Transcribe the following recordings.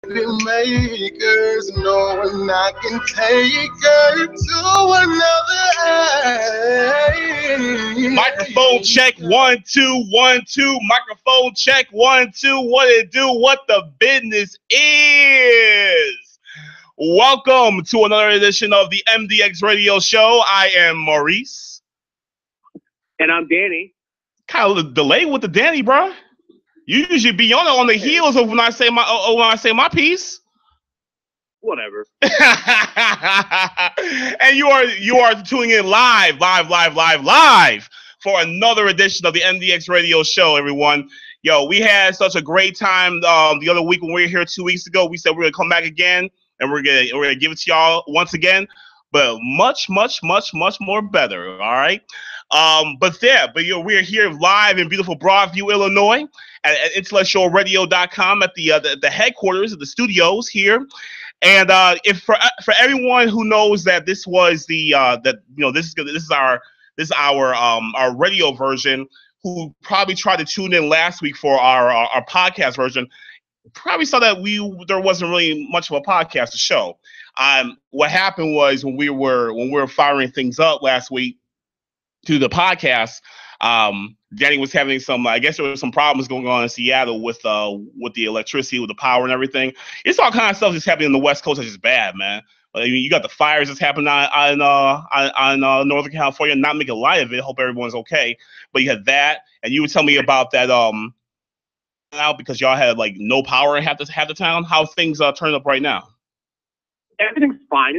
makers, knowing I can take her to another age. Microphone check 1 2 1 2. Microphone check 1 2. What it do? What the business is? Welcome to another edition of the MDX Radio Show. I am Maurice, and I'm Danny. Kind of delayed with the Danny, bro. You usually be on the heels of when I say my piece. Whatever. And you are tuning in live for another edition of the MDX Radio Show, everyone. Yo, we had such a great time the other week when we were here 2 weeks ago. We said we're gonna come back again and we're gonna give it to y'all once again, but much more better. All right. We're here live in beautiful Broadview, Illinois, at IntellectualRadio.com at the headquarters of the studios here. And if for everyone who knows that this was this is our radio version, who probably tried to tune in last week for our podcast version, probably saw that there wasn't really much of a podcast to show. What happened was when we were firing things up last week to the podcast, Danny was having I guess there was some problems going on in Seattle with the electricity, with the power and everything. It's all kind of stuff that's happening in the West Coast that's just bad, man. I mean, you got the fires that's happening on Northern California. Not making light of it. Hope everyone's okay. But you had that, and you would tell me about that now because y'all had like no power in half the town. How things turn up right now? Everything's fine.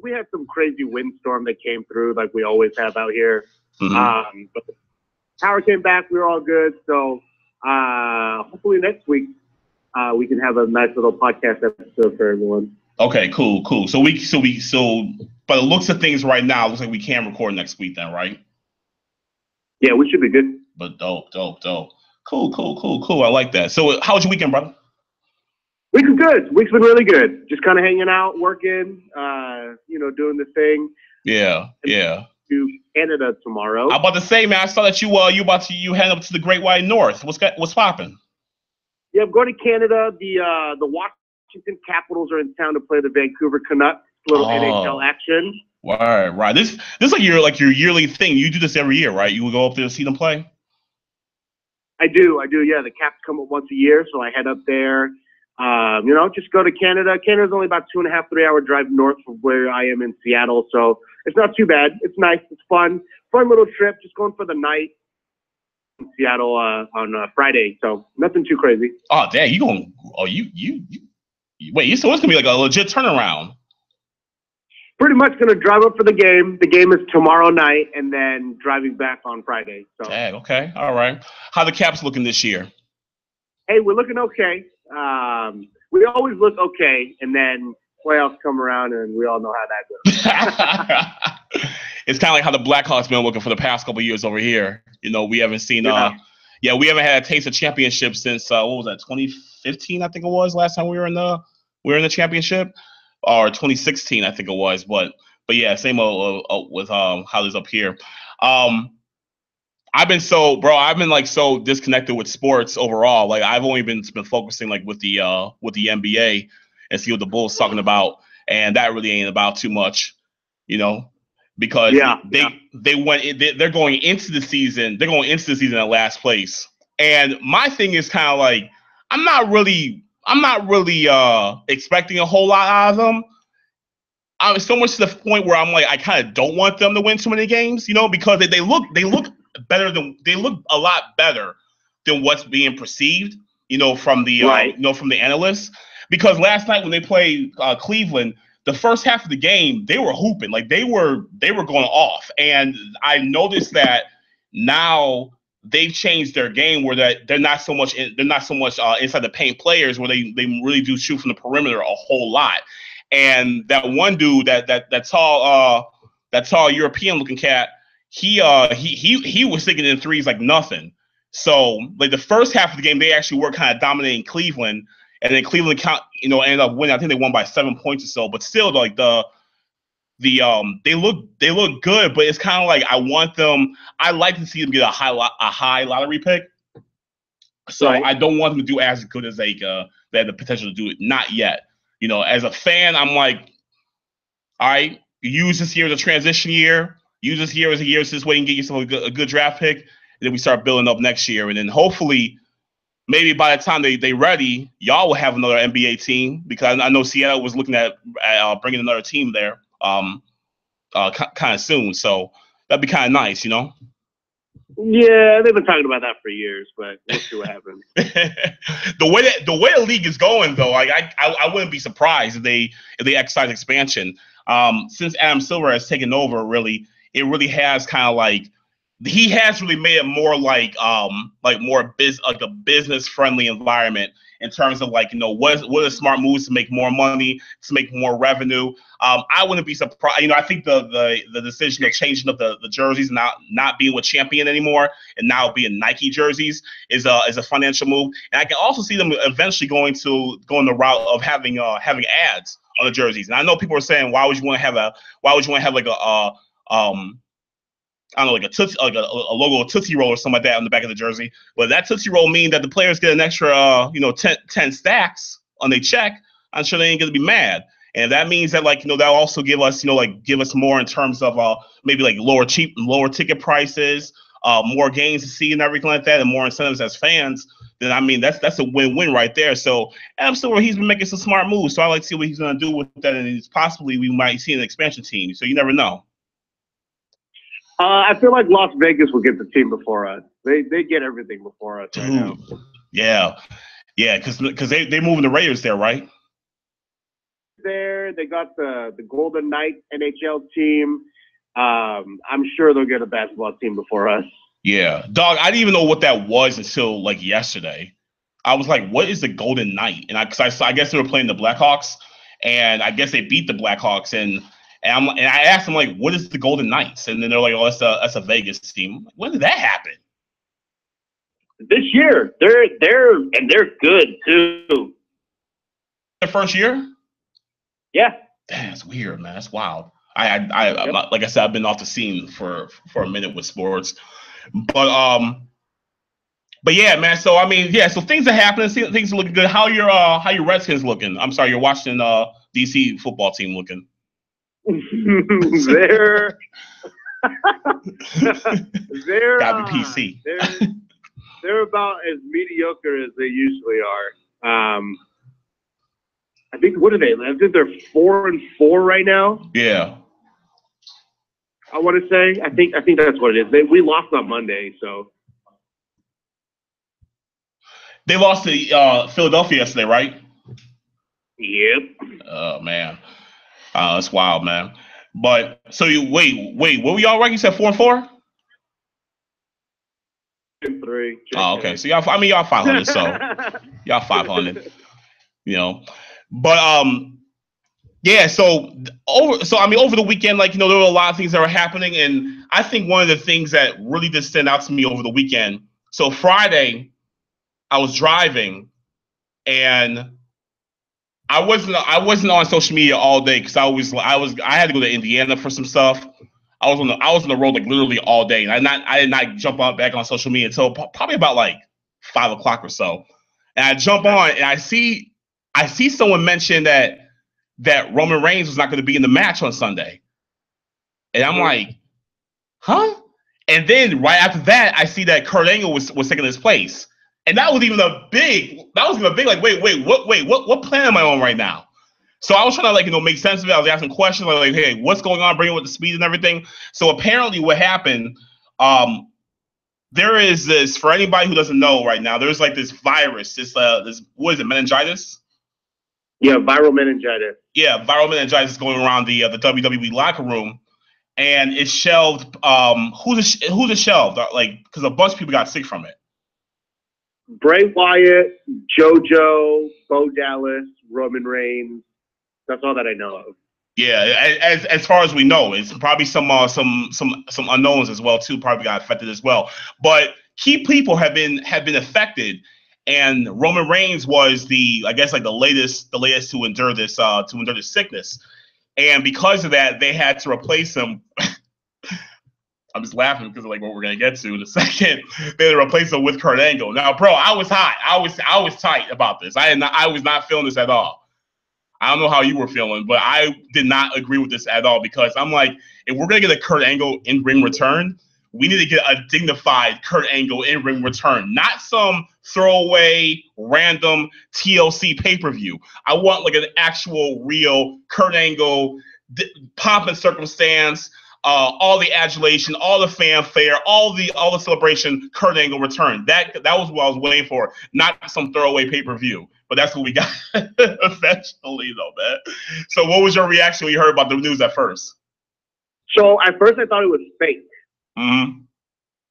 We had some crazy windstorm that came through like we always have out here. Mm-hmm. But the power came back. We were all good. So hopefully next week we can have a nice little podcast episode for everyone. Okay, cool. So by the looks of things right now, it looks like we can record next week then, right? Yeah, we should be good. But dope. Cool. I like that. So how was your weekend, brother? Week was good. Week's been really good. Just kind of hanging out, working, doing the thing. Yeah. To Canada tomorrow. I'm about to say, man, I saw that you head up to the Great White North. What's popping? Yeah, I'm going to Canada. The Washington Capitals are in town to play the Vancouver Canucks. Little NHL action. Right. This is like your yearly thing. You do this every year, right? You will go up there to see them play. I do. Yeah, the Caps come up once a year, so I head up there. Just go to Canada. Canada's only about 2.5, 3 hour drive north from where I am in Seattle. So it's not too bad. It's nice. It's fun. Fun little trip. Just going for the night in Seattle on Friday. So nothing too crazy. Oh, dang. You going? Oh, you wait. So it's gonna be like a legit turnaround. Pretty much gonna drive up for the game. The game is tomorrow night, and then driving back on Friday. So. Dang. Okay. All right. How the Caps looking this year? Hey, we're looking okay. We always look okay, and then playoffs come around, and we all know how that goes. It's kind of like how the Blackhawks been looking for the past couple of years over here. We haven't seen. We haven't had a taste of championship since what was that? 2015, I think it was. Last time we were in the championship, or 2016, I think it was. But yeah, same with how there's up here. I've been so disconnected with sports overall. Like I've only been focusing like with the NBA and see what the Bulls talking about, and that really ain't about too much, because they're going into the season. They're going into the season at last place, and my thing is kind of like I'm not really expecting a whole lot out of them. I'm so much to the point where I'm like I kind of don't want them to win too many games, because they look they look a lot better than what's being perceived, from the from the analysts. Because last night when they played Cleveland, the first half of the game they were hooping, like they were going off, and I noticed that now they've changed their game where they're not so much inside the paint players, where they really do shoot from the perimeter a whole lot. And that one dude, that tall European looking cat. He was sticking in threes like nothing. So like the first half of the game, they actually were kind of dominating Cleveland, and then Cleveland ended up winning. I think they won by 7 points or so. But still, like they look good, but it's kind of like I like to see them get a high lottery pick. So I don't want them to do as good as they have the potential to do it. Not yet. You know, as a fan, I'm like, all right, use this year as a transition year. Use this year as a year so this way you can get yourself a good draft pick. And then we start building up next year. And then hopefully, maybe by the time they ready, y'all will have another NBA team, because I know Seattle was looking at bringing another team there kind of soon. So that'd be kind of nice, you know? Yeah, they've been talking about that for years, but we'll see what happens. the way the league is going, though, I wouldn't be surprised if they exercise expansion. Since Adam Silver has taken over, it really has kind of like, he has really made it more like a business friendly environment in terms of, like, you know, what are smart moves to make more money, to make more revenue. I wouldn't be surprised. You know, I think the decision of changing up the jerseys, not being with Champion anymore and now being Nike jerseys is a financial move. And I can also see them eventually going the route of having ads on the jerseys. And I know people are saying, why would you want to have like I don't know, like a logo of Tootsie Roll or something like that on the back of the jersey. But that Tootsie Roll mean that the players get an extra, 10 stacks on their check. I'm sure they ain't going to be mad. And that means that, like, you know, that'll also give us more in terms of maybe like lower ticket prices, more games to see and everything like that, and more incentives as fans. Then, I mean, that's a win-win right there. So Adam Silver, he's been making some smart moves. So I like to see what he's going to do with that. And possibly we might see an expansion team. So you never know. I feel like Las Vegas will get the team before us. They get everything before us right now. Yeah, because they're moving the Raiders there, right? There, they got the Golden Knights NHL team. I'm sure they'll get a basketball team before us. Yeah, dog. I didn't even know what that was until like yesterday. I was like, "What is the Golden Knight?" And I guess they were playing the Blackhawks, and I guess they beat the Blackhawks and I asked them, like, what is the Golden Knights? And then they're like, oh, that's a Vegas team. When did that happen? This year. They're good too. Their first year? Yeah. Damn, that's weird, man. That's wild. I'm not, like I said, I've been off the scene for a minute with sports. But yeah, man. So I mean, yeah, so things are happening, things are looking good. How your Redskins looking? I'm sorry, your Washington DC football team looking? They're gotta be PC. They're about as mediocre as they usually are. I think what are they? I think they're 4-4 right now. Yeah. I want to say. I think that's what it is. We lost on Monday, so they lost to Philadelphia yesterday, right? Yep. Oh man. That's wild, man. But so you wait, what were y'all ranking? You said 4-4? 3. Oh, okay. So y'all 500. So y'all 500. You know, but yeah. So over the weekend, like, you know, there were a lot of things that were happening, and I think one of the things that really did stand out to me over the weekend. So Friday, I was driving, and I wasn't on social media all day because I had to go to Indiana for some stuff. I was on the road like literally all day, and I did not jump back on social media until probably about like 5 o'clock or so. And I jump on and I see someone mention that Roman Reigns was not going to be in the match on Sunday, and I'm like, huh? And then right after that, I see that Kurt Angle was taking his place. And that was even a big, like, wait, what plan am I on right now? So I was trying to, like, you know, make sense of it. I was asking questions like, hey, what's going on? Bring it with the speed and everything. So apparently what happened, there is this, for anybody who doesn't know right now, there's like this virus, this what is it, meningitis? Yeah, viral meningitis. Yeah, viral meningitis going around the WWE locker room. And it's shelved. Who's it shelved? Like, because a bunch of people got sick from it. Bray Wyatt, JoJo, Bo Dallas, Roman Reigns. That's all that I know of. Yeah, as far as we know, it's probably some unknowns as well too. Probably got affected as well. But key people have been affected, and Roman Reigns was the latest to endure this sickness, and because of that, they had to replace him. I'm just laughing because of like what we're gonna get to in a second. They replaced him with Kurt Angle. Now, bro, I was hot. I was tight about this. I was not feeling this at all. I don't know how you were feeling, but I did not agree with this at all because I'm like, if we're gonna get a Kurt Angle in-ring return, we need to get a dignified Kurt Angle in-ring return, not some throwaway, random TLC pay-per-view. I want like an actual, real Kurt Angle pomp and circumstance. All the adulation, all the fanfare, all the celebration, Kurt Angle return. That was what I was waiting for, not some throwaway pay-per-view. But that's what we got eventually, though, man. So what was your reaction when you heard about the news at first? So at first I thought it was fake. Mm-hmm.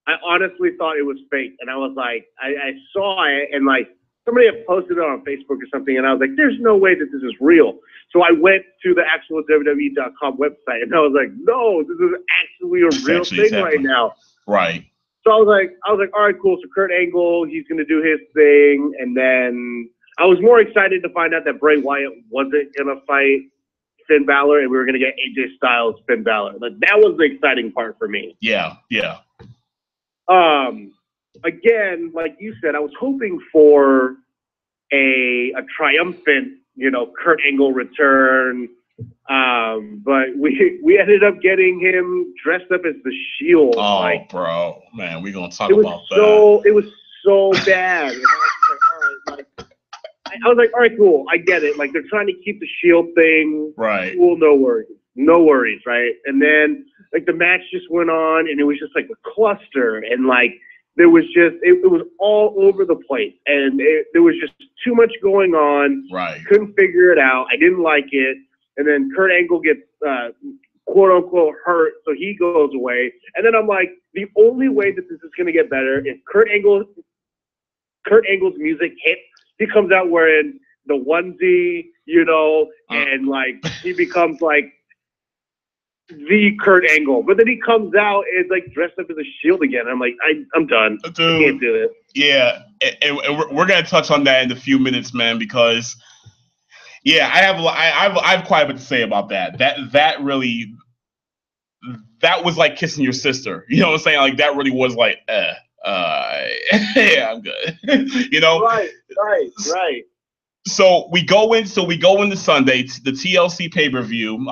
I honestly thought it was fake. And I was like, I saw it and like somebody had posted it on Facebook or something. And I was like, there's no way that this is real. So I went to the actual WWE.com website and I was like, no, this is actually a real thing right now. Right. So I was like, all right, cool. So Kurt Angle, he's going to do his thing. And then I was more excited to find out that Bray Wyatt wasn't going to fight Finn Bálor and we were going to get AJ Styles, Finn Bálor. Like that was the exciting part for me. Yeah. Again, like you said, I was hoping for a triumphant, Kurt Angle return. But we ended up getting him dressed up as the Shield. Oh, bro, man, we're gonna talk about that. It was so bad. And I was like, all right, cool, I get it. Like they're trying to keep the Shield thing. Right. Cool, no worries, right? And then like the match just went on, and it was just like a cluster, and like there was just it was all over the place, and there was just too much going on. Right. Couldn't figure it out. I didn't like it. And then Kurt Angle gets quote unquote hurt, so he goes away. And then I'm like, the only way that this is gonna get better is Kurt Angle's music hits. He comes out wearing the onesie, and like he becomes like the Kurt Angle. But then he comes out and like dressed up as a Shield again. I'm like, I'm done. Dude, I can't do it. Yeah, and we're gonna touch on that in a few minutes, man, because yeah, I have quite a bit to say about that. That was like kissing your sister. You know what I'm saying? Like that really was like, yeah, I'm good. Right. So we go into Sunday, the TLC pay-per-view.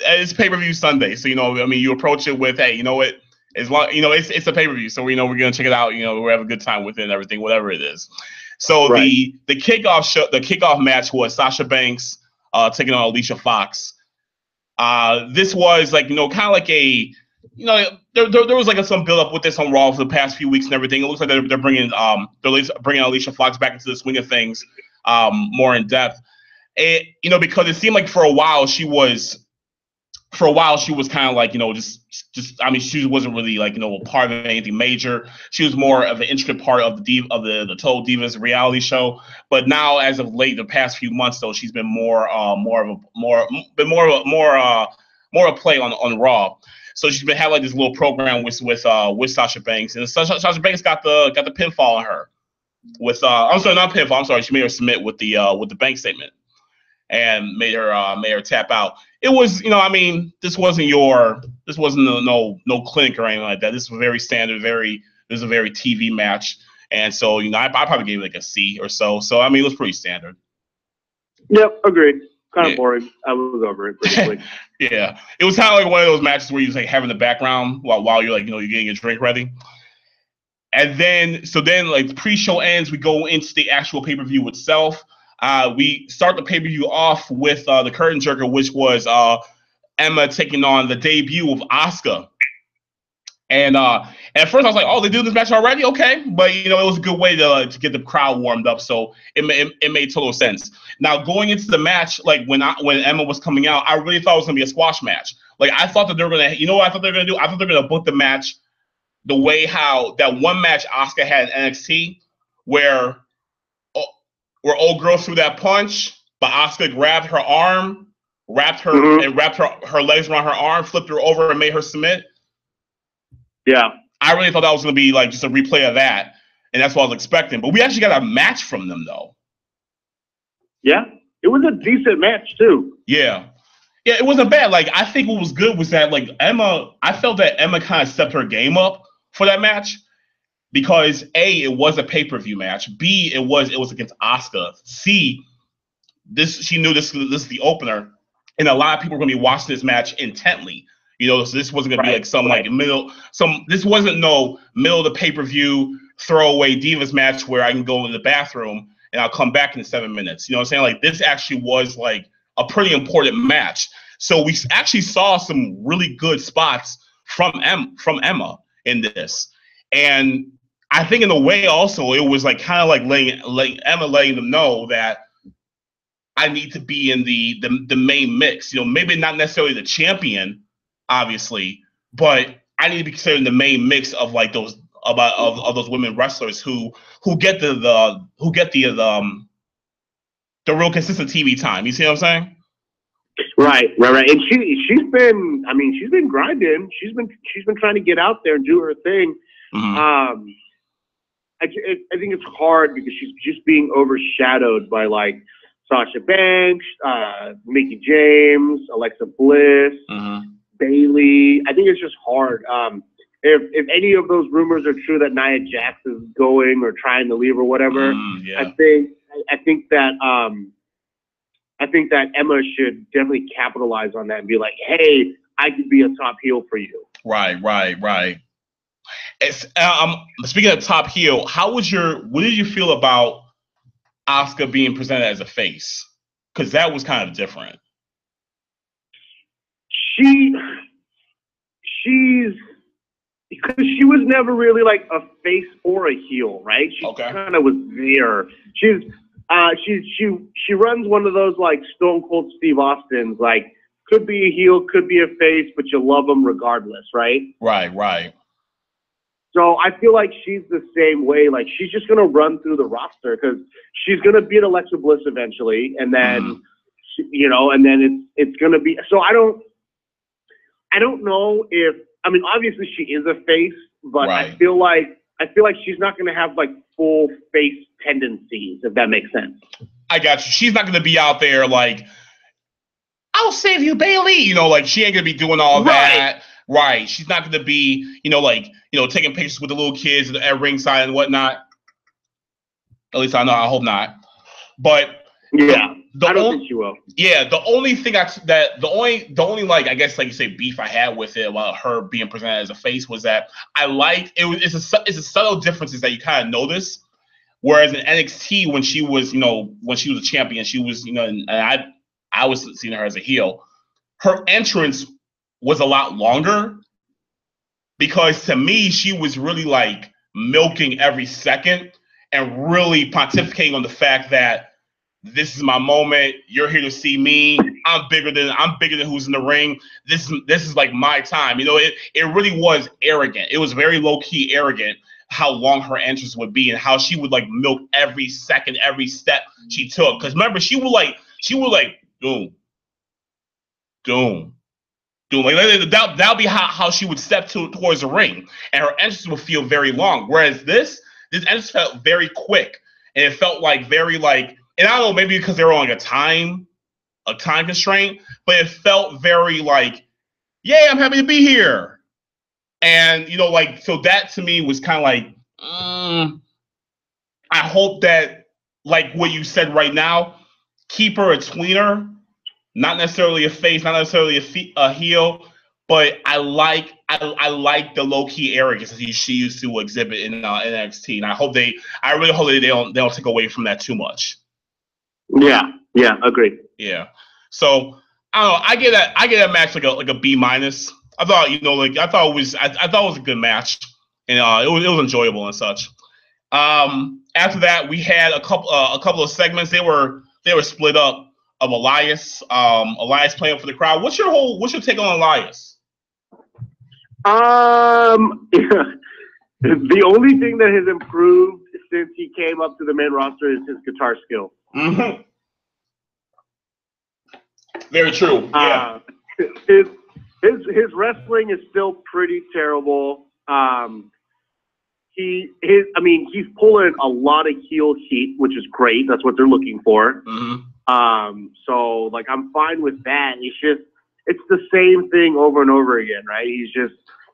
It's pay-per-view Sunday. So you approach it with, hey, as long it's a pay-per-view, so we're gonna check it out. We'll have a good time with it and everything, whatever it is. So right. the kickoff match was Sasha Banks taking on Alicia Fox. This was like kind of like a there was like some build up with this on Raw for the past few weeks and everything. It looks like they're bringing Alicia Fox back into the swing of things more in depth. Because it seemed like for a while she was kind of like she wasn't really like a part of anything major. She was more of an intricate part of the Total Divas reality show. But now, as of late, the past few months though, she's been more of a play on Raw. So she's been having like this little program with Sasha Banks, and Sasha Banks got the pinfall on her with I'm sorry, not pinfall. I'm sorry, she made her submit with the bank statement and made her tap out. It was, this wasn't no clinic or anything like that. This was very standard, this is a very TV match. And so, I probably gave it like a C or so. So, it was pretty standard. Yep, agreed. Kind of boring. I was over it pretty quick. Yeah. It was kind of like one of those matches where you're like having the background while you're like, you're getting your drink ready. And then like the pre-show ends, we go into the actual pay-per-view itself. We start the pay-per-view off with the curtain jerker, which was Emma taking on the debut of Asuka. And at first I was like, oh, they do this match already? Okay. But, it was a good way to get the crowd warmed up. So it made total sense. Now, going into the match, like when Emma was coming out, I really thought it was going to be a squash match. Like I thought that they were going to, what I thought they were going to do? I thought they were going to book the match the way how that one match Asuka had in NXT where old girl threw that punch, but Asuka grabbed her arm, wrapped her legs around her arm, flipped her over and made her submit. Yeah. I really thought that was going to be like just a replay of that, and that's what I was expecting. But we actually got a match from them, though. Yeah. It was a decent match, too. Yeah. Yeah, it wasn't bad. Like, I think what was good was that, like, I felt that Emma kind of stepped her game up for that match because A, it was a pay-per-view match. B, it was against Asuka. C, she knew this is the opener, and a lot of people were going to be watching this match intently. You know, so this wasn't going to be like this wasn't no middle of the pay-per-view throwaway Divas match where I can go in the bathroom and I'll come back in 7 minutes. You know what I'm saying? Like, this actually was like a pretty important match. So we actually saw some really good spots from Emma in this. And I think in a way also it was like kind of like letting them know that I need to be in the main mix. You know, maybe not necessarily the champion, obviously, but I need to be considered in the main mix of like those of those women wrestlers who get the real consistent TV time. You see what I'm saying? Right. And she's been grinding. She's been trying to get out there and do her thing. Mm-hmm. I think it's hard because she's just being overshadowed by like Sasha Banks, Mickie James, Alexa Bliss, Bailey. I think it's just hard. If any of those rumors are true that Nia Jax is going or trying to leave or whatever, I think that Emma should definitely capitalize on that and be like, hey, I could be a top heel for you. Right. It's, speaking of top heel, what did you feel about Asuka being presented as a face? Because that was kind of different. Because she was never really like a face or a heel, right? She kind of was there. She runs one of those like Stone Cold Steve Austin's, like could be a heel, could be a face, but you love them regardless, right? Right. So I feel like she's the same way. Like she's just gonna run through the roster because she's gonna beat Alexa Bliss eventually, and then and then it's gonna be. So I don't know if. I mean, obviously she is a face, but I feel like she's not going to have like full face tendencies, if that makes sense. I got you. She's not going to be out there like, I'll save you, Bailey. You know, like she ain't going to be doing all that. Right. She's not going to be, taking pictures with the little kids at ringside and whatnot. At least I know. I hope not. But yeah. I don't think she will. Yeah, the only thing the only like I guess like you say beef I had with it about her being presented as a face was that I liked it's a subtle differences that you kind of notice. Whereas in NXT when she was a champion, she was and I was seeing her as a heel. Her entrance was a lot longer because to me she was really like milking every second and really pontificating on the fact that this is my moment. You're here to see me. I'm bigger than who's in the ring. This is like my time. It really was arrogant. It was very low key arrogant how long her entrance would be and how she would like milk every second, every step she took. Because remember, she would like doom. Like that'll be how she would step towards the ring, and her entrance would feel very long. Whereas this entrance felt very quick, and it felt like very like. And I don't know, maybe because they were on like a time constraint, but it felt very like, yeah, I'm happy to be here. And, so that to me was kind of like, I hope that, like what you said right now, keep her a tweener, not necessarily a face, not necessarily a heel, but I like the low key arrogance that she used to exhibit in NXT, and I really hope they don't take away from that too much. Yeah, agreed. Yeah, so I don't know. I get that match like a B-. I thought I thought it was a good match, and it was enjoyable and such. After that, we had a couple of segments. They were split up of Elias. Elias playing for the crowd. What's your take on Elias? The only thing that has improved since he came up to the main roster is his guitar skill. Mm-hmm. Very true. Yeah. His wrestling is still pretty terrible. He's pulling a lot of heel heat, which is great. That's what they're looking for. Mm-hmm. So like I'm fine with that. It's just it's the same thing over and over again, right?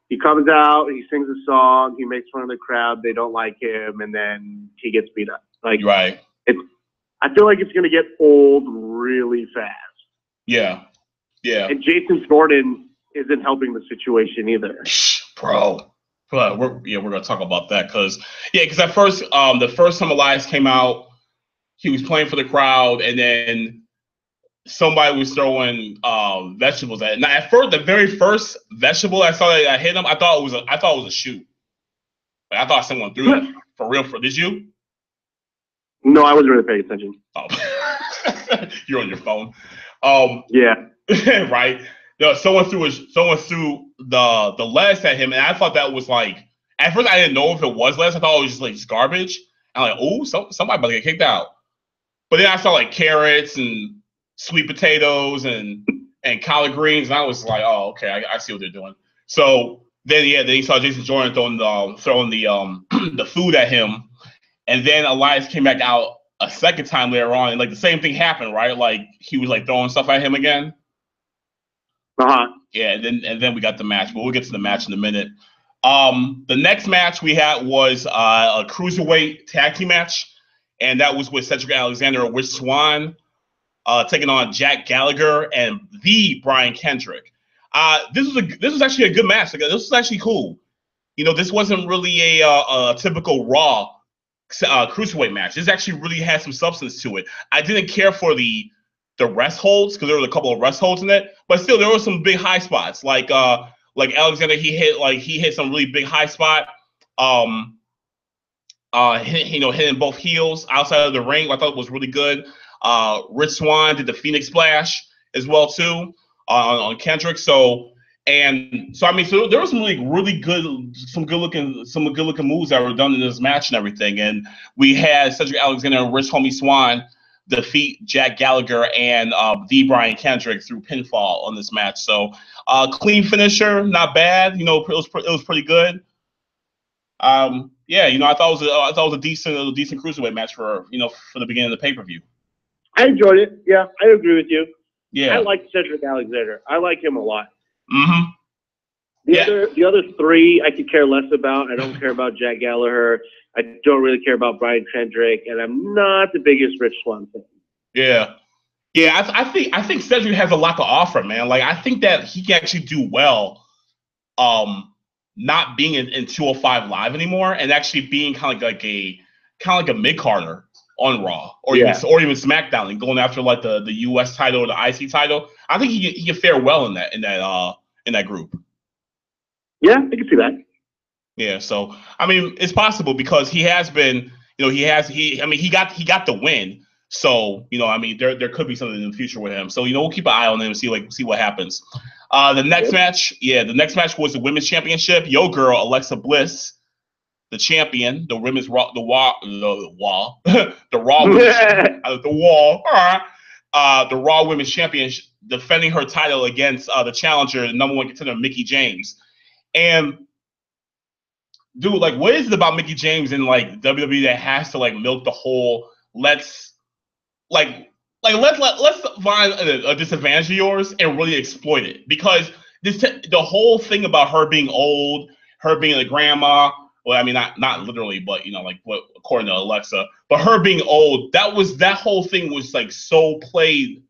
He comes out, he sings a song, he makes fun of the crowd, they don't like him, and then he gets beat up. Like, right. I feel like it's going to get old really fast. Yeah. Yeah. And Jason Jordan isn't helping the situation either. Bro. We're going to talk about that because at first, the first time Elias came out, he was playing for the crowd, and then somebody was throwing vegetables at it. Now, at first, the very first vegetable I saw that hit him, I thought it was a shoe. Like, I thought someone threw it for real. Did you? No, I wasn't really paying attention. Oh. You're on your phone. Yeah. Right. No, someone threw the lettuce at him, and I thought that was like, at first I didn't know if it was lettuce. I thought it was just like garbage. I'm like, oh, somebody about to get kicked out. But then I saw like carrots and sweet potatoes and collard greens, and I was like, oh, okay, I see what they're doing. So then you saw Jason Jordan throwing the food at him, and then Elias came back out a second time later on, and like the same thing happened, right? Like he was like throwing stuff at him again. Yeah, and then we got the match, but we'll get to the match in a minute. The next match we had was a cruiserweight tag team match, and that was with Cedric Alexander and Rich Swann taking on Jack Gallagher and the Brian Kendrick. This was actually a good match. Like, this was actually cool. You know, this wasn't really a typical Raw cruiserweight match. This actually really had some substance to it. I didn't care for the rest holds because there were a couple of rest holds in it, but still there were some big high spots. Like Alexander, he hit some really big high spot. Hitting both heels outside of the ring. I thought it was really good. Rich Swann did the Phoenix Splash as well too on Kendrick. So there was some really good, some good looking moves that were done in this match and everything. And we had Cedric Alexander and Rich Homie Swann defeat Jack Gallagher and the Brian Kendrick through pinfall on this match. So clean finisher, not bad. You know, it was pretty good. I thought it was a decent cruiserweight match for the beginning of the pay-per-view. I enjoyed it. Yeah, I agree with you. Yeah, I like Cedric Alexander. I like him a lot. Mm-hmm. The other three I could care less about. I don't care about Jack Gallagher. I don't really care about Brian Kendrick, and I'm not the biggest Rich Swann fan. Yeah. I think Cedric has a lot to offer, man. Like, I think that he can actually do well, not being in 205 Live anymore, and actually being kind of like a mid-carder on Raw or even SmackDown and going after like the US title or the IC title. I think he can fare well in that group. Yeah, I can see that. Yeah, so I mean, it's possible because he has been, he got the win. So, there could be something in the future with him. So, we'll keep an eye on him and see what happens. The next match was the women's championship. Yo girl, Alexa Bliss, the champion, the women's Raw, the Raw Women's Champion, defending her title against the challenger, the number one contender, Mickie James. And dude, like, what is it about Mickie James and like WWE that has to like milk the whole let's find a disadvantage of yours and really exploit it? Because the whole thing about her being old, her being a grandma. Well, I mean, not literally, but what according to Alexa, but her being old, that whole thing was like so played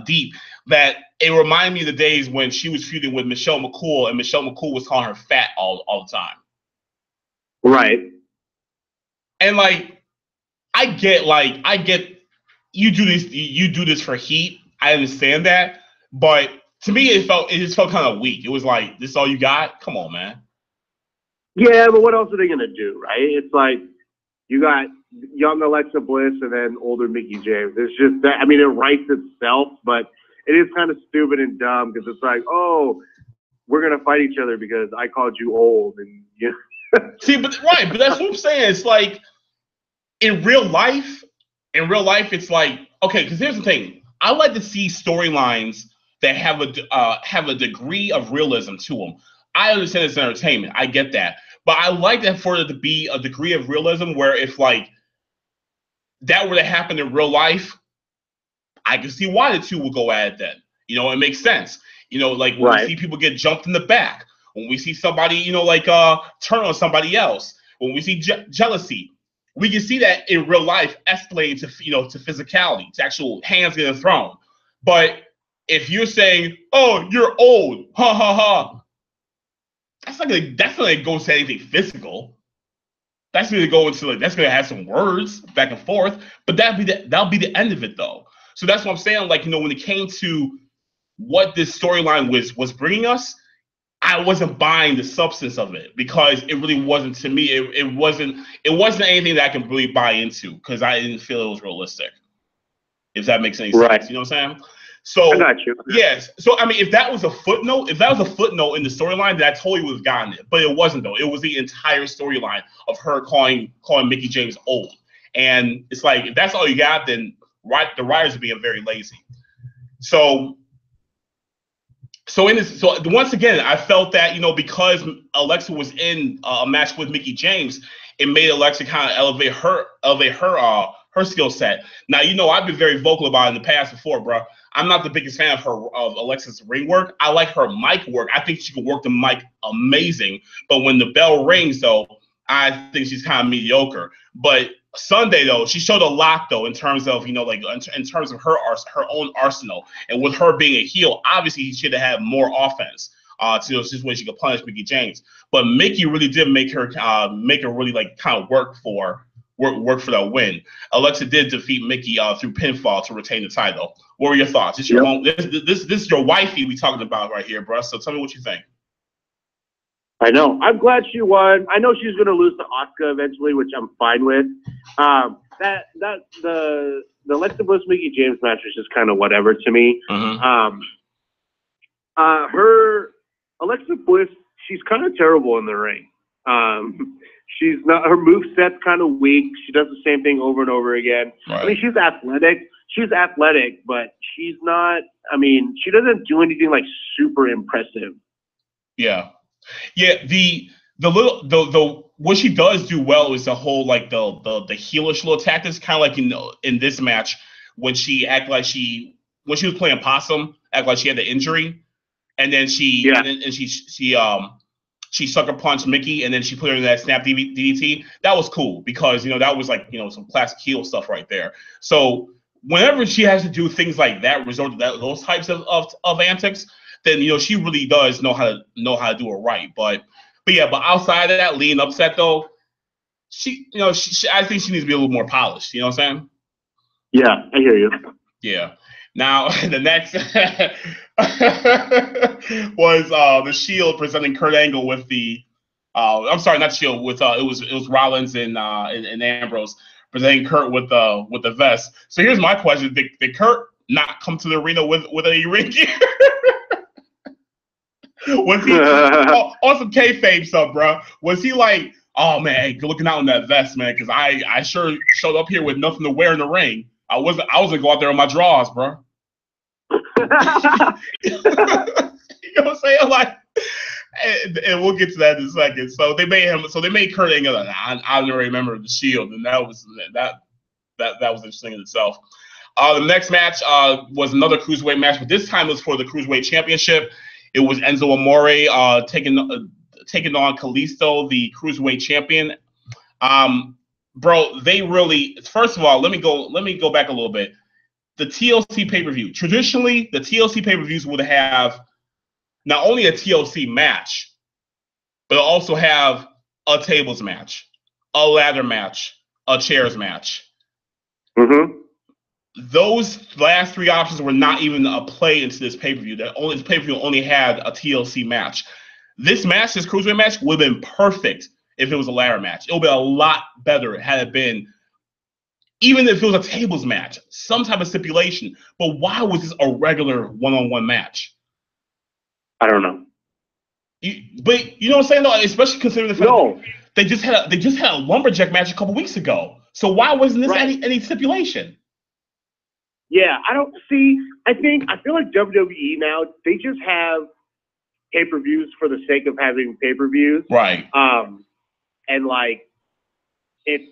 deep that it reminded me of the days when she was feuding with Michelle McCool, and Michelle McCool was calling her fat all the time. Right. And like, I get you do this for heat. I understand that, but to me, it just felt kind of weak. It was like, this is all you got? Come on, man. Yeah, but what else are they gonna do, right? It's like you got young Alexa Bliss and then older Mickie James. It's just that, I mean, it writes itself, but it is kind of stupid and dumb because it's like, oh, we're gonna fight each other because I called you old, and See, but that's what I'm saying. It's like in real life, it's like, okay, because here's the thing. I like to see storylines that have a degree of realism to them. I understand it's entertainment. I get that. But I like that for it to be a degree of realism where if like that were to happen in real life, I can see why the two would go at it then. You know, it makes sense. You know, like when we see people get jumped in the back, when we see somebody, you know, like turn on somebody else, when we see jealousy, we can see that in real life escalating to, you know, to physicality, to actual hands getting thrown. But if you're saying, "Oh, you're old," ha ha ha, that's not gonna go to anything physical. That's gonna go into that's gonna have some words back and forth. But that'll be the end of it though. So that's what I'm saying. Like, you know, when it came to what this storyline was bringing us, I wasn't buying the substance of it because it really wasn't, to me. It wasn't anything that I can really buy into because I didn't feel it was realistic. If that makes any sense, you know what I'm saying? So I got you. Yes. So I mean, if that was a footnote in the storyline, then I totally would have gotten it. But it wasn't though. It was the entire storyline of her calling Mickie James old. And it's like, if that's all you got, then the writers are being very lazy. So once again, I felt that, you know, because Alexa was in a match with Mickie James, it made Alexa kind of elevate her skill set. Now, you know, I've been very vocal about it in the past before, bro. I'm not the biggest fan of Alexa's ring work. I like her mic work. I think she can work the mic amazing. But when the bell rings, though, I think she's kind of mediocre. But Sunday, though, she showed a lot, though, in terms of, you know, like in terms of her own arsenal. And with her being a heel, obviously she should have had more offense. To this way she could punish Mickie James. But Mickie really did make her really like kind of work for that win. Alexa did defeat Mickie through pinfall to retain the title. What were your thoughts? This is your wifey we talking about right here, bro. So tell me what you think. I know. I'm glad she won. I know she's going to lose to Asuka eventually, which I'm fine with. The Alexa Bliss Mickie James match was just kind of whatever to me. Mm-hmm. Her Alexa Bliss, she's kind of terrible in the ring. She's not. Her moveset's kind of weak. She does the same thing over and over again. Right. I mean, she's athletic. But she's not. I mean, she doesn't do anything like super impressive. Yeah. The what she does do well is the whole like the heelish little tactics, kind of like in this match when she was playing possum, act like she had the injury, and then she sucker punched Mickie, and then she put her in that snap DDT. That was cool because, you know, that was like, you know, some classic heel stuff right there. So whenever she has to do things like that, resort to those types of antics, then, you know, she really does know how to do it right. But outside of that, leading upset though, I think she needs to be a little more polished. You know what I'm saying? Yeah, I hear you. Yeah. Now the next was the Shield presenting Kurt Angle with the I'm sorry, not Shield, with it was Rollins and Ambrose presenting Kurt with the vest. So here's my question: Did Kurt not come to the arena with any ring gear? Was he on some kayfabe stuff, bro? Was he like, oh man, hey, looking out in that vest, man? Because I sure showed up here with nothing to wear in the ring. I was gonna go out there on my drawers, bro. You know what I'm saying? Like, and we'll get to that in a second. So they made Kurt Angle. I don't remember the Shield, and that was interesting in itself. The next match was another cruiserweight match, but this time it was for the cruiserweight championship. It was Enzo Amore taking on Kalisto, the cruiserweight champion. Bro, they really. First of all, let me go back a little bit. The TLC pay-per-view. Traditionally, the TLC pay-per-views would have not only a TLC match, but also have a tables match, a ladder match, a chairs match. Mm-hmm. Those last three options were not even a play into this pay-per-view. This pay-per-view only had a TLC match. This cruiserweight match, would have been perfect if it was a ladder match. It would be a lot better had it been, even if it was a tables match, some type of stipulation. But why was this a regular one-on-one match? I don't know. But you know what I'm saying, though? Especially considering the fact that they just had a lumberjack match a couple weeks ago. So why wasn't this any stipulation? Yeah, I don't see. I feel like WWE now, they just have pay-per-views for the sake of having pay-per-views. Right. And like it's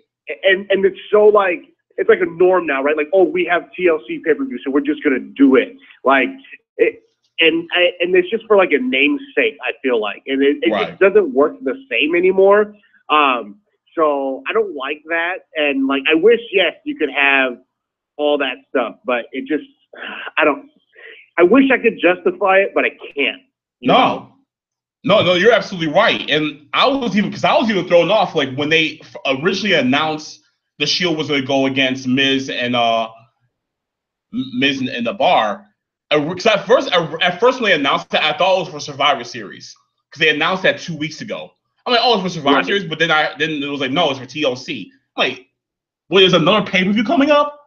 so like it's like a norm now, right? Like, oh, we have TLC pay-per-view, so we're just gonna do it. Like, and it's just for like a namesake, I feel like, and it right. just doesn't work the same anymore. So I don't like that, and like I wish, yes, you could have all that stuff, but it just I wish I could justify it, but I can't. No, you're absolutely right. And I was even thrown off like when they originally announced the Shield was going to go against Miz and the Bar. Because at first when they announced it, I thought it was for Survivor Series because they announced that 2 weeks ago. I'm like, oh, it's for Survivor Series, but then it was like, no, it's for TLC. I'm like, wait, there's another pay-per-view coming up?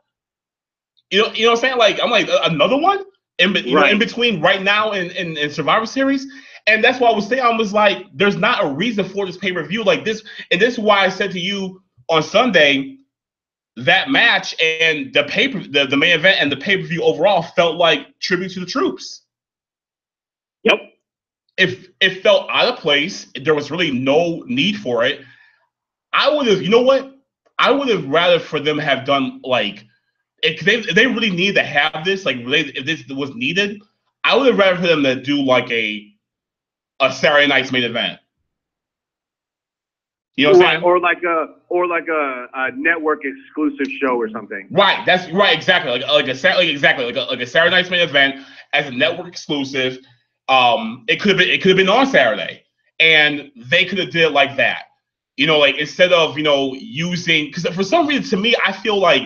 You know what I'm saying? Like, I'm like, another one in between right now and Survivor Series. And that's why I was saying, I was like, there's not a reason for this pay-per-view like this. And this is why I said to you on Sunday, that match and the main event and the pay-per-view overall felt like tribute to the troops. Yep. It felt out of place. There was really no need for it. I would have, you know what? I would have rather for them have done like, if they really need to have this, like if this was needed, I would have rather for them to do like a Saturday night's main event. You know what I'm saying? Or like a network exclusive show or something. Right. That's right. Exactly. Like a Saturday night's main event as a network exclusive. It could have been on Saturday, and they could have did it like that. You know, like instead of using, because for some reason to me I feel like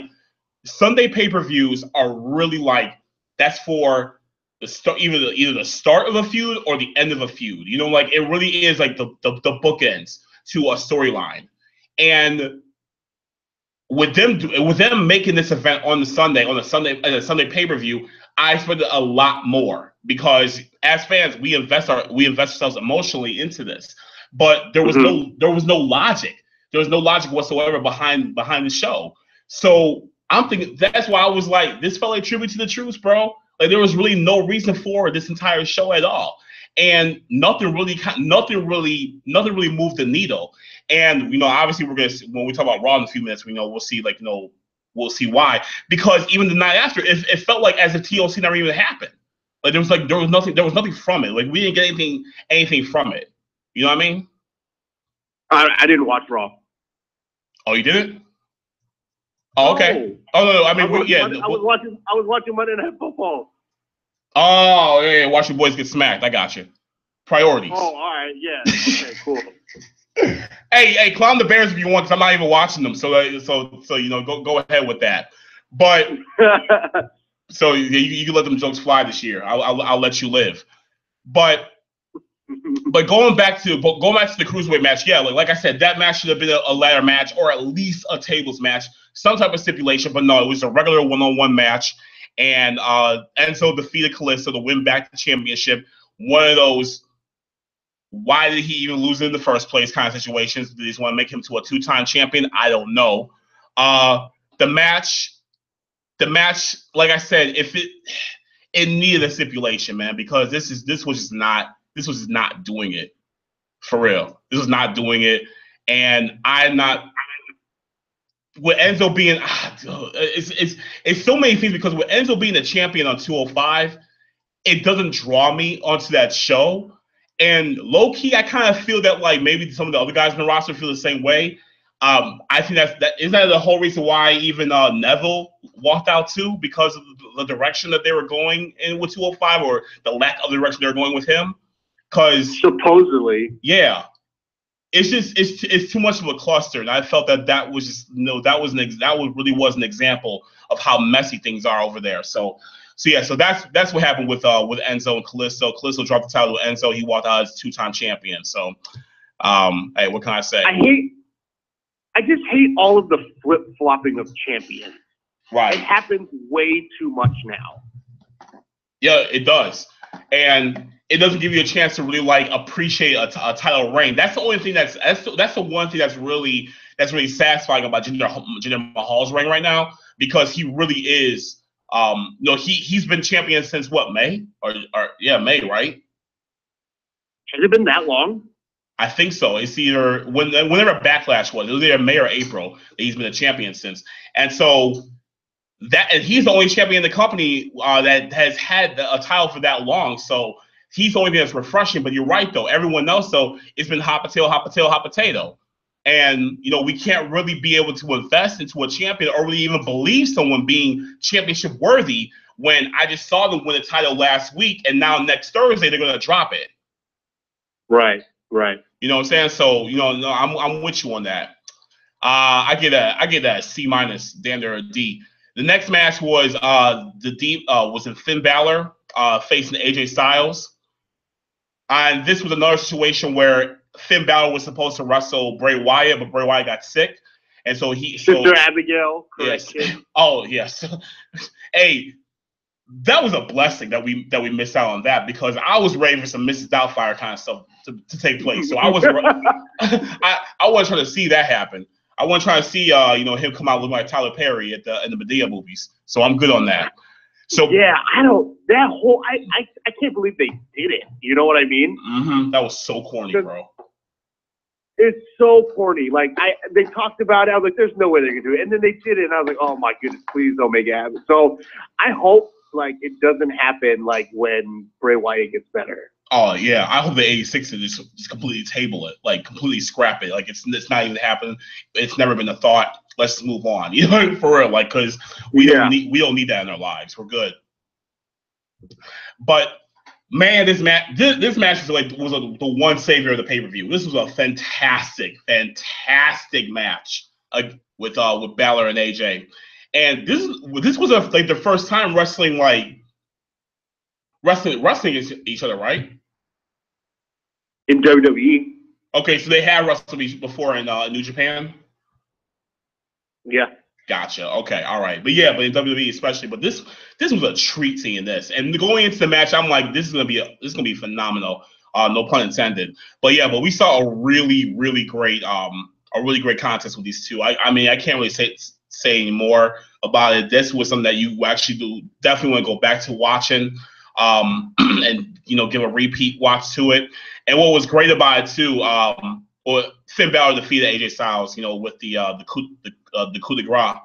Sunday pay-per-views are really like that's for the start, either the start of a feud or the end of a feud. You know, like it really is like the bookends to a storyline. And with them making this event on a Sunday pay-per-view, I expected a lot more because as fans we invest ourselves emotionally into this. But there was no logic. There was no logic whatsoever behind the show. So I'm thinking that's why I was like, this felt like tribute to the troops, bro. Like there was really no reason for this entire show at all, and nothing really moved the needle. And obviously when we talk about Raw in a few minutes, we'll see we'll see why, because even the night after, it felt like as if TLC never even happened. Like there was nothing from it. Like we didn't get anything from it. You know what I mean? I didn't watch Raw. Oh, you didn't? Oh, okay. Oh no. I mean, I was watching Monday Night Football. Oh yeah, watch your boys get smacked. I got you. Priorities. Oh, all right. Yeah. Okay. Cool. Hey, clown the Bears if you want, because I'm not even watching them. So go ahead with that. But so you can let them jokes fly this year. I'll let you live. But going back to the cruiserweight match, yeah, like I said, that match should have been a ladder match or at least a tables match, some type of stipulation. But no, it was a regular one-on-one match, and Enzo defeated Kalisto to win back the championship. One of those, why did he even lose it in the first place kind of situations. Did they just want to make him to a two-time champion? I don't know. The match, like I said, if it needed a stipulation, man, because this was just not doing it for real. This was not doing it, and I'm not with Enzo being. It's so many things, because with Enzo being the champion on 205, it doesn't draw me onto that show. And low key, I kind of feel that like maybe some of the other guys in the roster feel the same way. I think isn't that the whole reason why even Neville walked out too, because of the direction that they were going in with 205, or the lack of the direction they were going with him. Because supposedly, yeah, it's too much of a cluster, and I felt that was just really was an example of how messy things are over there. So that's what happened with Enzo and Kalisto. Kalisto dropped the title to Enzo. He walked out as two-time champion. So, hey, what can I say? I just hate all of the flip-flopping of champions. Right. It happens way too much now. Yeah, it does, and it doesn't give you a chance to really like appreciate a title reign. That's the only thing that's the one thing that's really satisfying about Jinder Mahal's reign right now, because he really is. He's been champion since what, May? May, right? Has it been that long? I think so. It's either whenever Backlash was, it was either May or April that he's been a champion since. And so and he's the only champion in the company that has had a title for that long. So he's the only thing that's refreshing. But you're right, though. Everyone else, though, it's been hot potato. And, you know, we can't really be able to invest into a champion or really even believe someone being championship worthy when I just saw them win the title last week, and now next Thursday they're going to drop it. Right. You know what I'm saying? So, you know, no, I'm with you on that. I get that C-, damn near a D. The next match was was in Finn Bálor facing AJ Styles. And this was another situation where Finn Bálor was supposed to wrestle Bray Wyatt, but Bray Wyatt got sick. And so Sister Abigail, correct. Yes. Oh, yes. Hey, that was a blessing that we missed out on that, because I was ready for some Mrs. Doubtfire kind of stuff to take place. So I was I wasn't trying to see that happen. I wasn't trying to see him come out looking like Tyler Perry in the Medea movies. So I'm good on that. So yeah, I can't believe they did it. You know what I mean? Mm-hmm. That was so corny, bro. It's so corny. Like they talked about it. I was like, "There's no way they're gonna do it," and then they did it, and I was like, "Oh my goodness, please don't make it happen." So I hope like it doesn't happen like when Bray Wyatt gets better. Oh yeah, I hope the 86 just completely table it, like completely scrap it. Like it's not even happening. It's never been a thought. Let's move on. You know, for real. Like, because we don't need that in our lives. We're good. But man, this match was the one savior of the pay-per-view. This was a fantastic match with Bálor and AJ. And this was the first time wrestling against each other, right? In WWE. Okay, so they had wrestled before in New Japan. Yeah. Gotcha. Okay. All right. But in WWE especially. But this was a treat seeing this. And going into the match, I'm like, this is gonna be phenomenal. No pun intended. But we saw a really, really great contest with these two. I mean, I can't really say any more about it. This was something that you actually definitely want to go back to watching, and give a repeat watch to it. And what was great about it too, Finn Bálor defeated AJ Styles, with the coup de grace,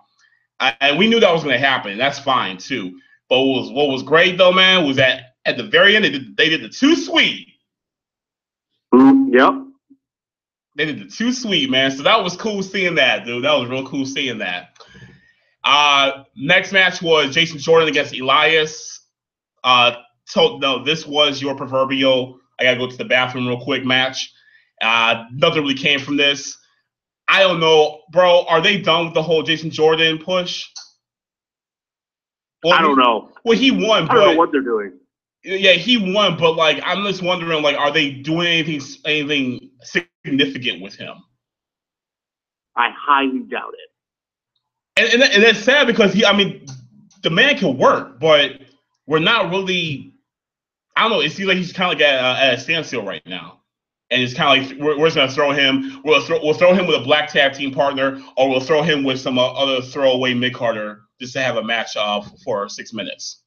and we knew that was going to happen. And that's fine too. But what was great though, man, was that at the very end they did the too sweet. Yep. They did the too sweet, man. So that was cool seeing that, dude. That was real cool seeing that. Next match was Jason Jordan against Elias. This was your proverbial I gotta go to the bathroom real quick match. Nothing really came from this. I don't know, bro. Are they done with the whole Jason Jordan push? Well, I don't know. Well, he won. I don't know what they're doing. Yeah, he won, but like I'm just wondering, like, are they doing anything significant with him? I highly doubt it. And it's sad because the man can work, but we're not really. I don't know. It seems like he's kind of like at a standstill right now, and it's kind of like we're just gonna throw him. We'll throw him with a black tag team partner, or we'll throw him with some other throwaway mid-carder just to have a match for 6 minutes.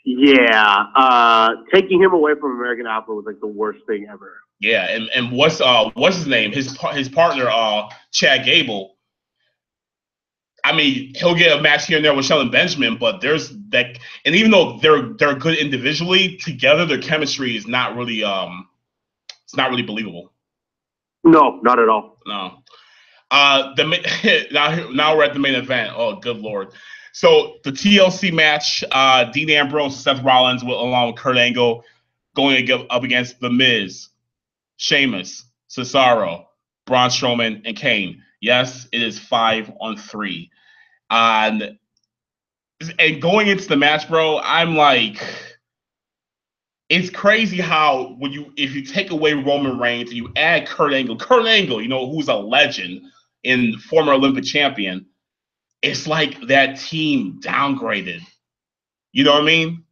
Yeah, taking him away from American Alpha was like the worst thing ever. Yeah, and what's his name? His partner, Chad Gable. I mean, he'll get a match here and there with Shelton Benjamin, but there's that, and even though they're good individually, together their chemistry is not really it's not really believable. No, not at all. No. Now we're at the main event. Oh, good Lord. So the TLC match, Dean Ambrose, Seth Rollins, along with Kurt Angle, going up against The Miz, Sheamus, Cesaro, Braun Strowman, and Kane. Yes, it is 5-on-3. And going into the match, bro, I'm like, it's crazy how if you take away Roman Reigns and you add Kurt Angle, who's a legend and former Olympic champion, it's like that team downgraded. You know what I mean?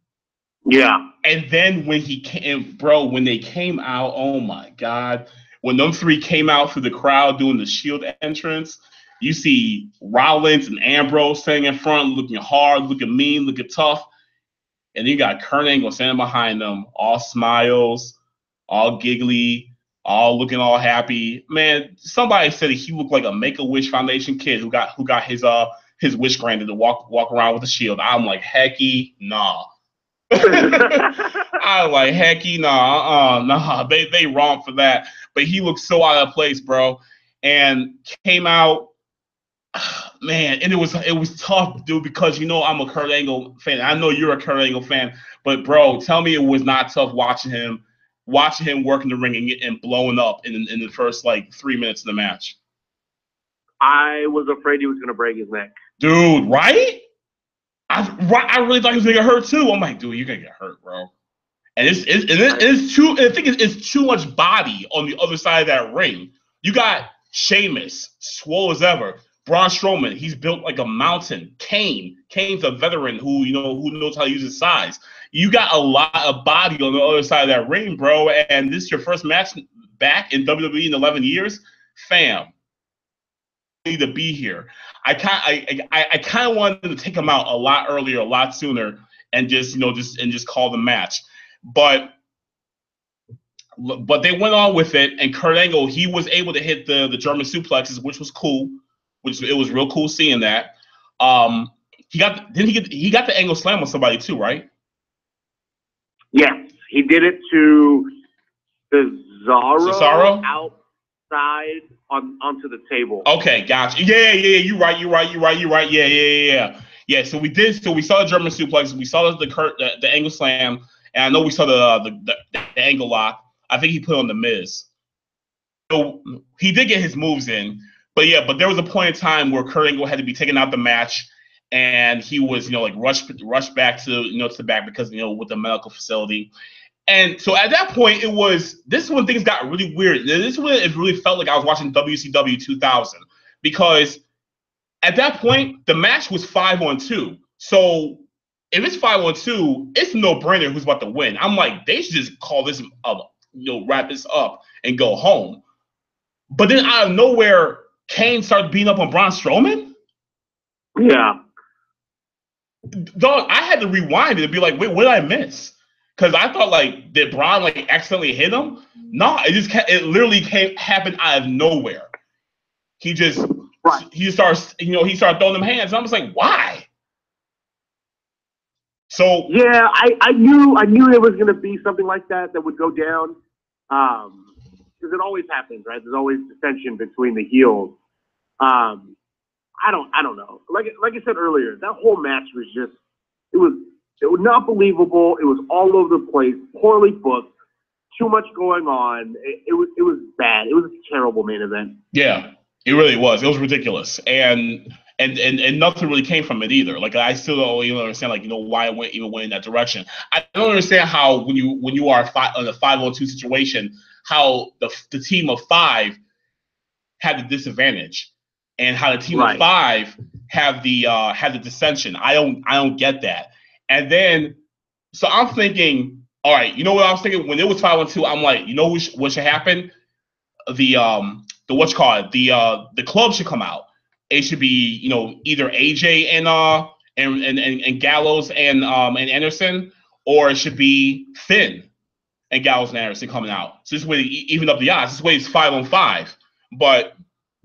Yeah. And then when they came out, oh my God. When them three came out through the crowd doing the Shield entrance, you see Rollins and Ambrose standing in front, looking hard, looking mean, looking tough. And then you got Kurt Angle standing behind them, all smiles, all giggly, all looking all happy. Man, somebody said he looked like a Make-A-Wish Foundation kid who got his his wish granted to walk around with a shield. I'm like, hecky nah. I'm like, hecky nah, nah. They wrong for that. But he looked so out of place, bro. And came out, man, and it was tough, dude, because you know I'm a Kurt Angle fan. I know you're a Kurt Angle fan, but bro, tell me it was not tough watching him work in the ring and blowing up in the first like 3 minutes of the match. I was afraid he was going to break his neck. Dude, right? I really thought he was going to get hurt too. I'm like, dude, you're going to get hurt, bro. And it's too. I think it's too much body on the other side of that ring. You got Sheamus, swole as ever. Braun Strowman, he's built like a mountain. Kane's a veteran who knows how to use his size. You got a lot of body on the other side of that ring, bro. And this is your first match back in WWE in 11 years, fam. You need to be here. I kind of wanted to take him out a lot earlier, a lot sooner, and just call the match. But they went on with it, and Kurt Angle, he was able to hit the German suplexes, which was cool. It was real cool seeing that. He got the Angle slam on somebody too, right? Yes, he did it to Cesaro outside onto the table. Okay, gotcha. Yeah. You're right. Yeah. So we saw the German suplex, we saw the Angle slam, and I know we saw the Angle lock. I think he put on the Miz. So he did get his moves in. But there was a point in time where Kurt Angle had to be taken out the match, and he was, rushed back to the back because, with the medical facility. And so at that point, this is when things got really weird. This is when it really felt like I was watching WCW 2000, because at that point, the match was 5-on-2. So if it's 5-on-2, it's no brainer who's about to win. I'm like, they should just call this up, wrap this up and go home. But then out of nowhere, Kane started beating up on Braun Strowman? Yeah. Dog, I had to rewind it and be like, wait, what did I miss? Because I thought, did Braun, accidentally hit him? No, it literally happened out of nowhere. He just starts, he started throwing them hands. And I was like, why? So yeah, I knew there was going to be something like that would go down. Because it always happens, right? There's always dissension between the heels. I don't know. Like I said earlier, that whole match was just it was not believable. It was all over the place, poorly booked, too much going on. It was bad. It was a terrible main event. Yeah, it really was. It was ridiculous, and nothing really came from it either. I still don't even understand, why it went in that direction. I don't understand how when you are in a 5-on-2 situation, how the team of 5 had the disadvantage, and how the team of 5 have the dissension. I don't get that. And then, so I'm thinking, all right, you know what I was thinking when it was 5-on-2? I'm like, what should happen? The club should come out. It should be either AJ and Gallows and Anderson, or it should be Finn and Gallows and Anderson coming out. So this way to even up the odds. This way it's 5-on-5, but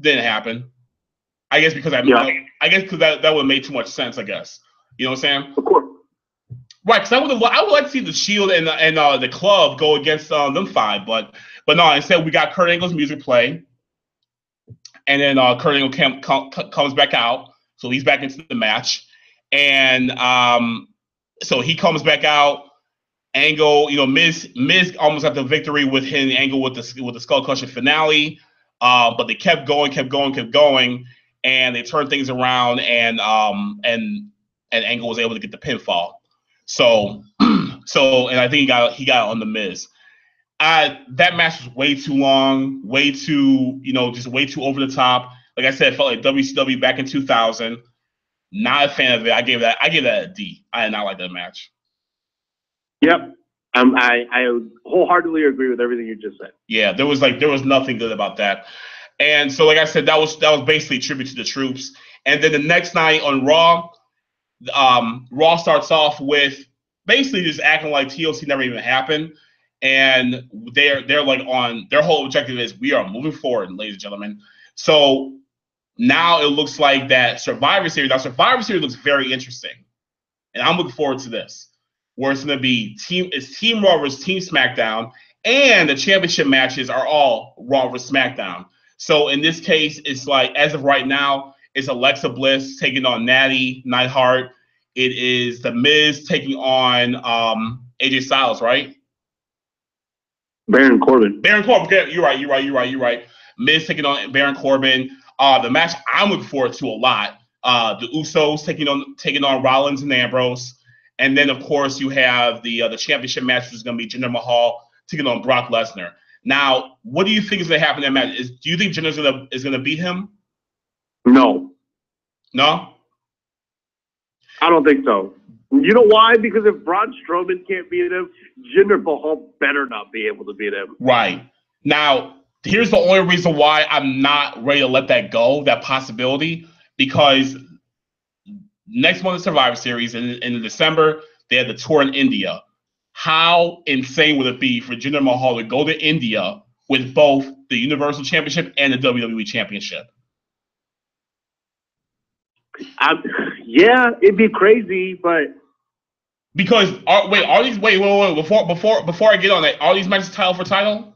didn't happen. I guess because that would have made too much sense. I guess, you know what I'm saying? Of course. Right, because I would like to see the Shield and the club go against them 5, but no. Instead, we got Kurt Angle's music play, and then Kurt Angle comes back out, so he's back into the match, and so he comes back out. Angle, Miz almost got the victory with him. Angle with the Skull Crusher finale, but they kept going, and they turned things around, and Angle was able to get the pinfall. So and I think he got on the Miz. That match was way too long, way too just way too over the top. Like I said, it felt like WCW back in 2000. Not a fan of it. I gave that a D. I did not like that match. Yep. I wholeheartedly agree with everything you just said. Yeah, there was nothing good about that. And so, like I said, that was basically a tribute to the troops. And then the next night on Raw, Raw starts off with basically just acting like TLC never even happened. And they're like on their whole objective is we are moving forward, ladies and gentlemen. So now it looks like that Survivor Series. Now Survivor Series looks very interesting, and I'm looking forward to this. Where it's going to be Team Raw versus Team SmackDown, and the championship matches are all Raw versus SmackDown. So in this case, it's like, as of right now, it's Alexa Bliss taking on Natty Neidhart. It is The Miz taking on AJ Styles, right? Baron Corbin. Okay, you're right. Miz taking on Baron Corbin. The match I'm looking forward to a lot. The Usos taking on Rollins and Ambrose. And then, of course, you have the championship match, which is going to be Jinder Mahal taking on Brock Lesnar. Now, what do you think is going to happen in that match? Do you think Jinder is going to beat him? No. No? I don't think so. You know why? Because if Braun Strowman can't beat him, Jinder Mahal better not be able to beat him. Right. Now, here's the only reason why I'm not ready to let that go, that possibility, because next month is Survivor Series, and in December, they had the tour in India. How insane would it be for Jinder Mahal to go to India with both the Universal Championship and the WWE Championship? Yeah, it'd be crazy, but because before I get on that, are these matches title for title?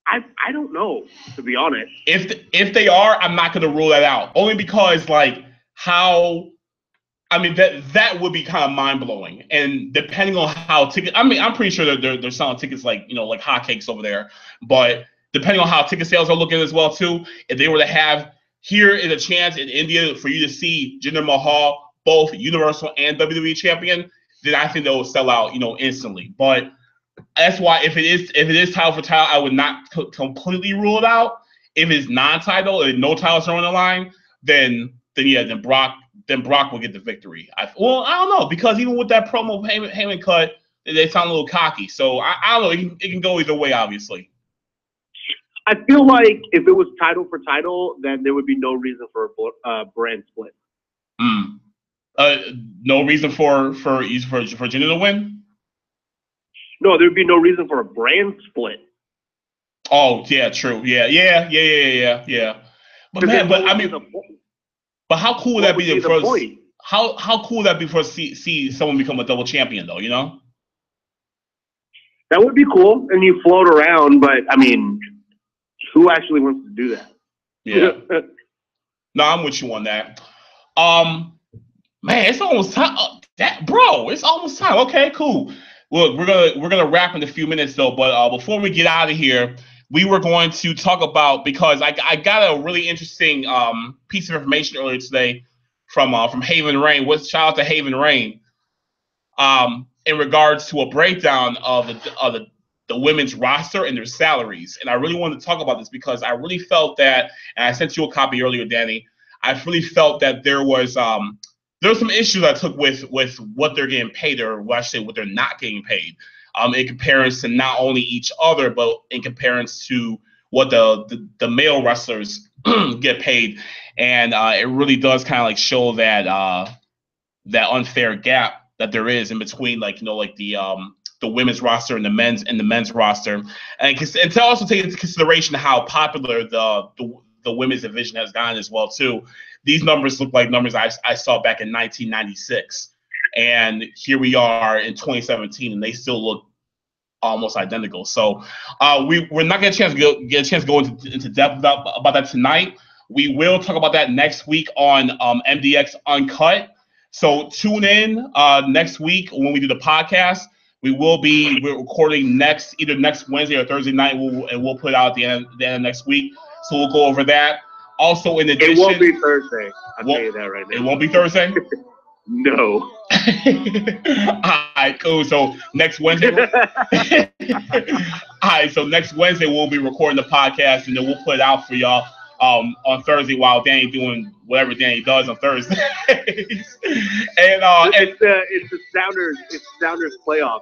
I don't know, to be honest. If they are, I'm not going to rule that out. Only because that would be kind of mind blowing, and depending on how ticket. I mean, I'm pretty sure they're selling tickets like hotcakes over there, but depending on how ticket sales are looking as well too, if they were to have. Here is a chance in India for you to see Jinder Mahal, both Universal and WWE champion, then I think they'll sell out, instantly. But that's why if it is title for title, I would not completely rule it out. If it's non-title and no titles are on the line, then Brock will get the victory. I don't know, because even with that promo Heyman cut, they sound a little cocky. So I don't know. It can go either way, obviously. I feel like if it was title for title, then there would be no reason for a brand split. No reason for Jinder to win? No, there would be no reason for a brand split. Oh, yeah, true. Yeah. But man, but how cool would that be for us? How cool would that be for us to see someone become a double champion, though, That would be cool, and you float around, but, I mean, who actually wants to do that? Yeah. No, I'm with you on that. Man, it's almost time. It's almost time. Okay, cool. Look, we're gonna wrap in a few minutes though, but before we get out of here, we were going to talk about, because I got a really interesting piece of information earlier today from Haven Rain. Shout out to Haven Rain. In regards to a breakdown of the women's roster and their salaries. And I really wanted to talk about this because I really felt that, and I sent you a copy earlier, Danny, I really felt that there was some issues I took with what they're getting paid, or what I should say, what they're not getting paid, in comparison to not only each other, but in comparison to what the male wrestlers get paid. And it really does kind of show that that unfair gap that there is in between, the women's roster and the men's roster, and to also take into consideration how popular the women's division has gotten as well too. These numbers look like numbers I saw back in 1996, and here we are in 2017, and they still look almost identical. So we're not get a chance to go into depth about that tonight. We will talk about that next week on MDX Uncut. So tune in next week when we do the podcast. We're recording either next Wednesday or Thursday night, and we'll put it out at the end of next week. So we'll go over that. Also, in addition, it won't be Thursday. I'll tell you that right now. It won't be Thursday? No. All right, cool. So next Wednesday. All right, so next Wednesday we'll be recording the podcast, and then we'll put it out for y'all on Thursday while Danny doing whatever Danny does on Thursdays. And it's the Sounders playoffs.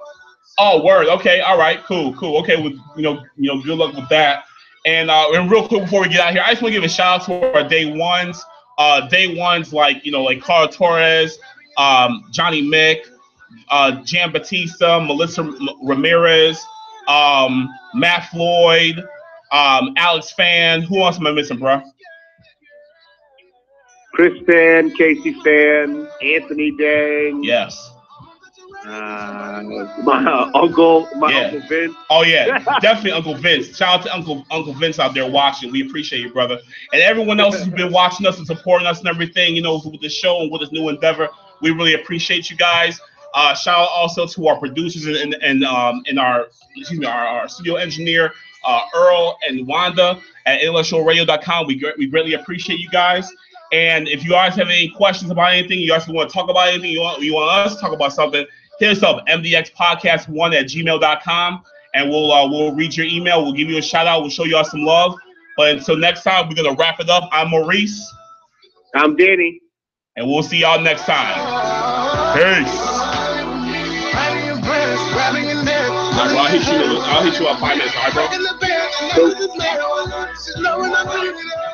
Oh, word. Okay. All right. Cool. Okay. With good luck with that. And real quick before we get out here, I just want to give a shout out to our day ones. Like Carl Torres, Johnny Mick, Jan Batista, Melissa Ramirez, Matt Floyd, Alex Fan. Who else am I missing, bro? Chris Fan, Casey Fan, Anthony Dang. Yes. My Uncle Vince. Oh yeah, definitely Uncle Vince. Shout out to Uncle Vince out there watching. We appreciate you, brother, and everyone else who's been watching us and supporting us and everything. You know, with the show and with this new endeavor, we really appreciate you guys. Shout out also to our producers and our studio engineer Earl and Wanda at IntellectualRadio.com. We greatly appreciate you guys. And if you guys have any questions about anything, you guys want to talk about anything, you want us to talk about something, hit us up, mdxpodcast1@gmail.com, and we'll read your email. We'll give you a shout out. We'll show you all some love. But until next time, we're gonna wrap it up. I'm Maurice. I'm Danny. And we'll see y'all next time. Peace. I'll hit you up 5 minutes, all right, bro?